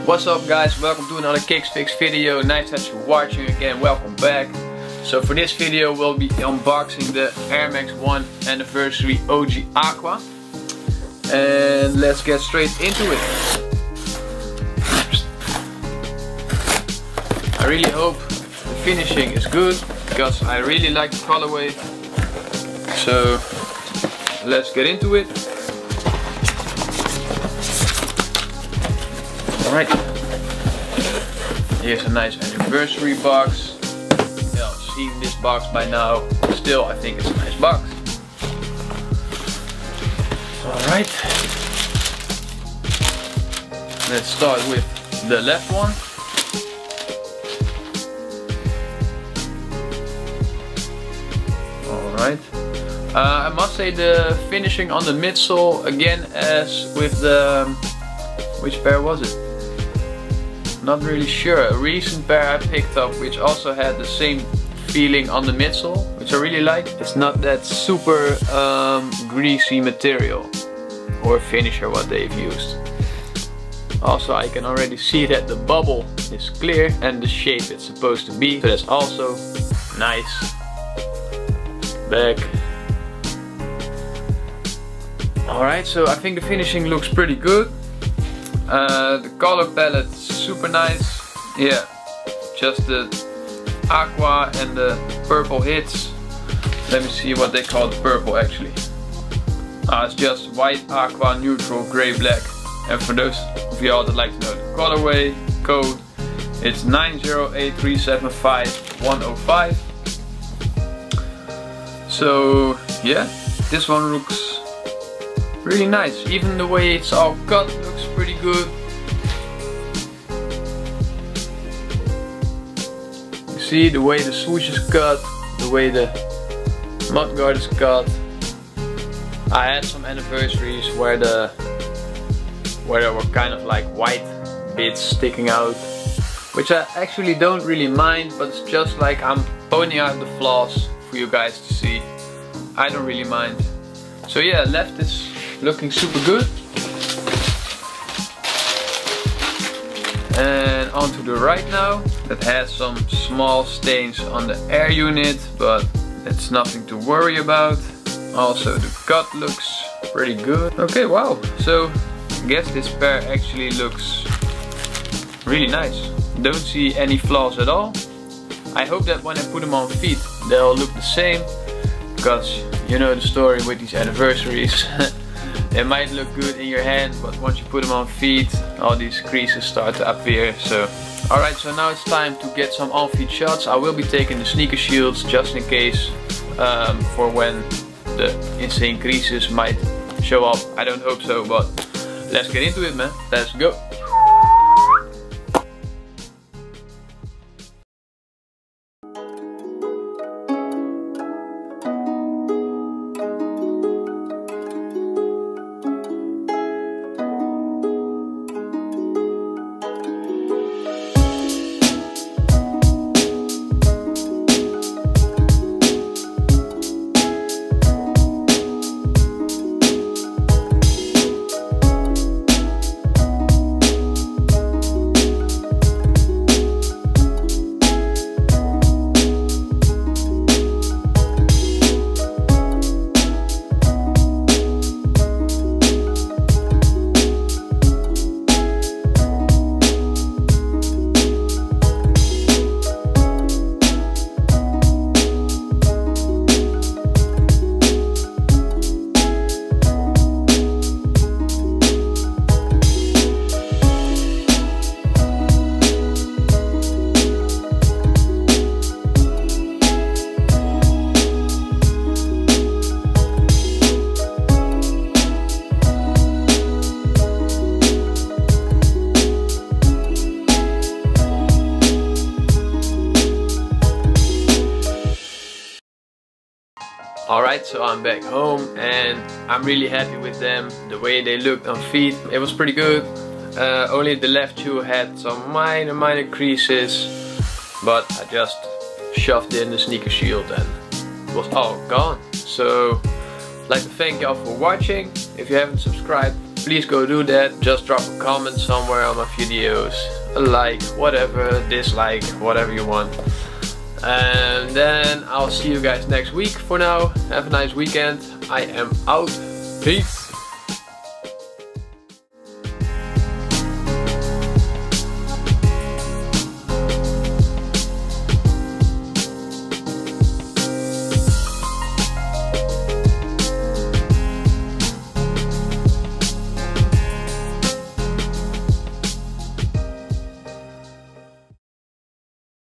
What's up guys, welcome to another Kixfix video. Nice that you're watching again, welcome back. So for this video we'll be unboxing the Air Max 1 Anniversary OG Aqua. And let's get straight into it. I really hope the finishing is good, because I really like the colorway. So let's get into it. Alright, here's a nice anniversary box. Yeah, I've seen this box by now. Still, I think it's a nice box. Alright, let's start with the left one. Alright, I must say the finishing on the midsole, again as with the, which pair was it? Not really sure. A recent pair I picked up which also had the same feeling on the midsole, which I really like. It's not that super greasy material or finisher what they've used. Also I can already see that the bubble is clear and the shape it's supposed to be, so that's also nice. Back. Alright, so I think the finishing looks pretty good. The color palette super nice. Yeah, just the aqua and the purple hits. Let me see what they call the purple actually. It's just white, aqua, neutral, grey, black. And for those of y'all that like to know the colorway code, it's 908375105. So yeah, this one looks really nice. Even the way it's all cut looks pretty good. You see the way the swoosh is cut, the way the mudguard is cut. I had some anniversaries where there were kind of like white bits sticking out, which I actually don't really mind, but it's just like I'm pointing out the flaws for you guys to see. I don't really mind. So yeah, left is looking super good. And onto the right now, that has some small stains on the air unit, but that's nothing to worry about. Also the cut looks pretty good. Okay, wow, so I guess this pair actually looks really nice. Don't see any flaws at all. I hope that when I put them on feet they'll look the same, because you know the story with these anniversaries. They might look good in your hand, but once you put them on feet, all these creases start to appear. So, alright, so now it's time to get some on-feet shots. I will be taking the sneaker shields just in case, for when the insane creases might show up. I don't hope so, but let's get into it, man. Let's go. Alright, so I'm back home and I'm really happy with them. The way they looked on feet, it was pretty good. Only the left shoe had some minor creases, but I just shoved in the sneaker shield and it was all gone. So I'd like to thank y'all for watching. If you haven't subscribed, please go do that. Just drop a comment somewhere on my videos, a like, whatever, dislike, whatever you want. And then I'll see you guys next week. For now, have a nice weekend. I am out. Peace.